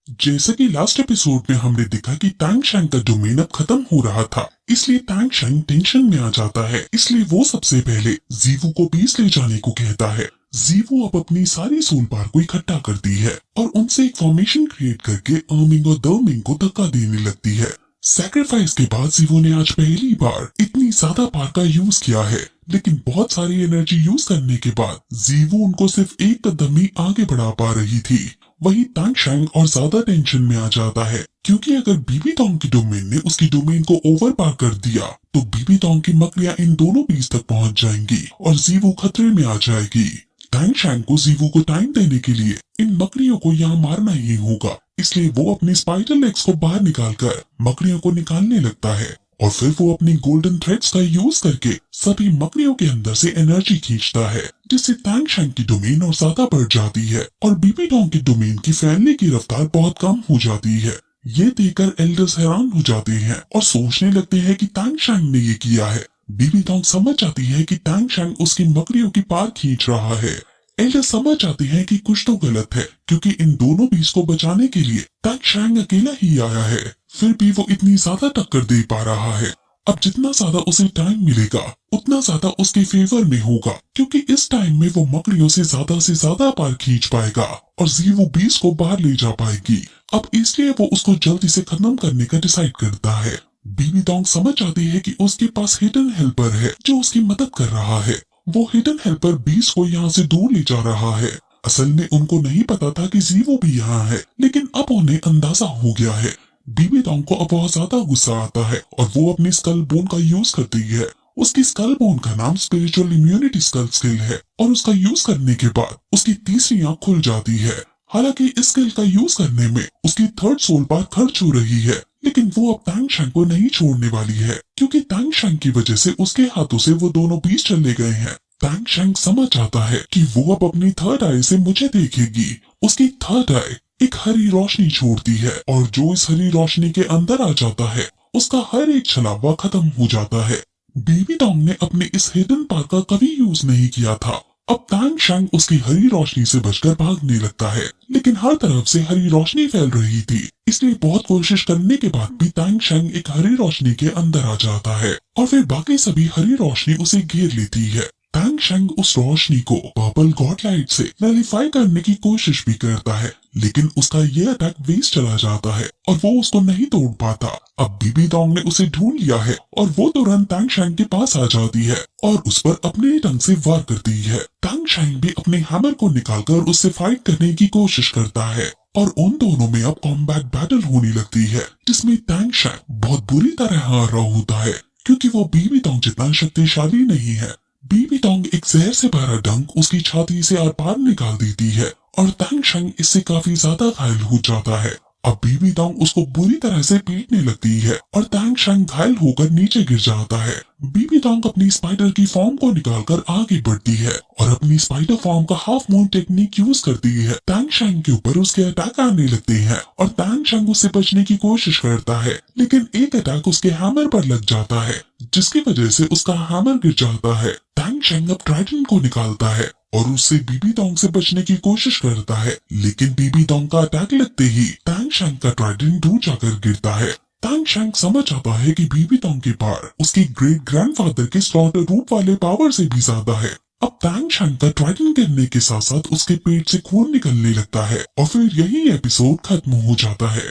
जैसा कि last episode में हमने देखा कि टैंग शैंग का डोमेन अब खत्म हो रहा था, इसलिए टैंग शैंग टेंशन में आ जाता है। इसलिए वो सबसे पहले जीवू को बीस ले जाने को कहता है। जीवू अब अपनी सारी सोल पार को इकट्ठा करती है और उनसे एक फॉर्मेशन क्रिएट करके अर्मिंग और दर्मिंग को धक्का देने लगती है। सैक्रिफाइस के बाद जीवू ने आज पहली बार इतनी ज्यादा पार का यूज किया है, लेकिन बहुत सारी एनर्जी यूज करने के बाद जीवू उनको सिर्फ एक कदम ही आगे बढ़ा पा रही थी। वही टैंग शैंग और ज्यादा टेंशन में आ जाता है, क्योंकि अगर बीबी टोंग की डोमेन ने उसकी डोमेन को ओवर पार कर दिया तो बीबी टोंग की मकड़ियां इन दोनों बीच तक पहुंच जाएंगी और जीवू खतरे में आ जाएगी। टैंग शैंग को जीवू को टाइम देने के लिए इन मकड़ियों को यहाँ मारना ही होगा, इसलिए वो अपनी स्पाइडर लेग्स को बाहर निकालकर मकड़ियों को निकालने लगता है और फिर वो अपनी गोल्डन थ्रेड्स का यूज करके सभी मकड़ियों के अंदर से एनर्जी खींचता है, जिससे टैंग शैंग की डोमेन और ज्यादा बढ़ जाती है और बीबी टोंग की डोमेन की फैलने की रफ्तार बहुत कम हो जाती है। ये देखकर एल्डर्स हैरान हो जाते हैं और सोचने लगते हैं कि टैंग शैंग ने ये किया है। बीबी टोंग समझ जाती है कि टैंग शैंग उसकी मकड़ियों की पार खींच रहा है। एल्डर्स समझ जाते हैं कि कुछ तो गलत है, क्योंकि इन दोनों बीस को बचाने के लिए टैंग शैंग अकेला ही आया है, फिर भी वो इतनी ज्यादा टक्कर दे पा रहा है। अब जितना ज्यादा उसे टाइम मिलेगा उतना ज्यादा उसके फेवर में होगा, क्योंकि इस टाइम में वो मकड़ियों से ज्यादा पार खींच पाएगा और जीवो बीस को बाहर ले जा पाएगी। अब इसलिए वो उसको जल्दी से खत्म करने का डिसाइड करता है। बीबी टोंग समझ जाती है कि उसके पास हिडन हेल्पर है जो उसकी मदद कर रहा है। वो हिडन हेल्पर बीस को यहाँ से दूर ले जा रहा है। असल में उनको नहीं पता था कि जीवो भी यहाँ है, लेकिन अब उन्हें अंदाजा हो गया है। बीबी टोंग को अब बहुत ज्यादा गुस्सा आता है और वो अपनी स्कल बोन का यूज करती है। उसकी स्कल बोन का नाम स्पिरिचुअल इम्यूनिटी स्कल स्किल है और उसका यूज करने के बाद उसकी तीसरी आंख खुल जाती है। हालांकि इस स्किल का यूज करने में उसकी थर्ड सोल पार खर्च हो रही है, लेकिन वो अब टैंग शैंग को नहीं छोड़ने वाली है, क्योंकि टैंग शैंग की वजह से उसके हाथों से वो दोनों बीच चले गए हैं। टैंग शैंग समझ आता है कि वो अब अपनी थर्ड आई से मुझे देखेगी। उसकी थर्ड आई एक हरी रोशनी छोड़ती है और जो इस हरी रोशनी के अंदर आ जाता है उसका हर एक छलावा खत्म हो जाता है। बीबी टोंग ने अपने इस हिडन पार का कभी यूज नहीं किया था। अब टैंग शैंग उसकी हरी रोशनी से बचकर भागने लगता है, लेकिन हर तरफ से हरी रोशनी फैल रही थी, इसलिए बहुत कोशिश करने के बाद भी टैंग शैंग एक हरी रोशनी के अंदर आ जाता है और फिर बाकी सभी हरी रोशनी उसे घेर लेती है। टैंग शैंग उस रोशनी को पर्पल गॉड लाइट से नलिफाई करने की कोशिश भी करता है, लेकिन उसका ये अटैक वेस्ट चला जाता है और वो उसको नहीं तोड़ पाता। अब बीबी टोंग ने उसे ढूंढ लिया है और वो तुरंत टैंग शैंग के पास आ जाती है और उस पर अपने ढंग से वार करती है। टैंग शैंग भी अपने हैमर को निकालकर उससे फाइट करने की कोशिश करता है और उन दोनों में अब कॉम्बैट बैटल होने लगती है, जिसमें टैंग शैंग बहुत बुरी तरह हार रहा होता है, क्योंकि वो बीबी टोंग जितना शक्तिशाली नहीं है। बीबी टोंग एक जहर से भरा डंक उसकी छाती से आर पार निकाल देती है और टैंग शैंग इससे काफी ज्यादा घायल हो जाता है। अब बीबी टोंग उसको बुरी तरह से पीटने लगती है और टैंग शैंग घायल होकर नीचे गिर जाता है। बीबी टोंग अपनी स्पाइडर की फॉर्म को निकालकर आगे बढ़ती है और अपनी स्पाइडर फॉर्म का हाफ मून टेक्निक यूज करती है। टैंग शैंग के ऊपर उसके अटैक आने लगते हैं और टैंग शैंग उससे बचने की कोशिश करता है, लेकिन एक अटैक उसके हैमर पर लग जाता है, जिसकी वजह से उसका हैमर गिर जाता है। टैंग शैंग अब ट्राइडेंट को निकालता है और उससे बीबी टोंग से बचने की कोशिश करता है, लेकिन बीबी टोंग का अटैक लगते ही टैंग शैंग का ट्राइडेंट दूर जाकर गिरता है। टैंग शैंग समझ आता है कि बीबी टोंग के पार उसकी ग्रेट ग्रैंडफादर के स्लॉटर रूप वाले पावर से भी ज्यादा है। अब टैंग शैंग का ट्राइडेंट गिरने के साथ साथ उसके पेट से खून निकलने लगता है और फिर यही एपिसोड खत्म हो जाता है।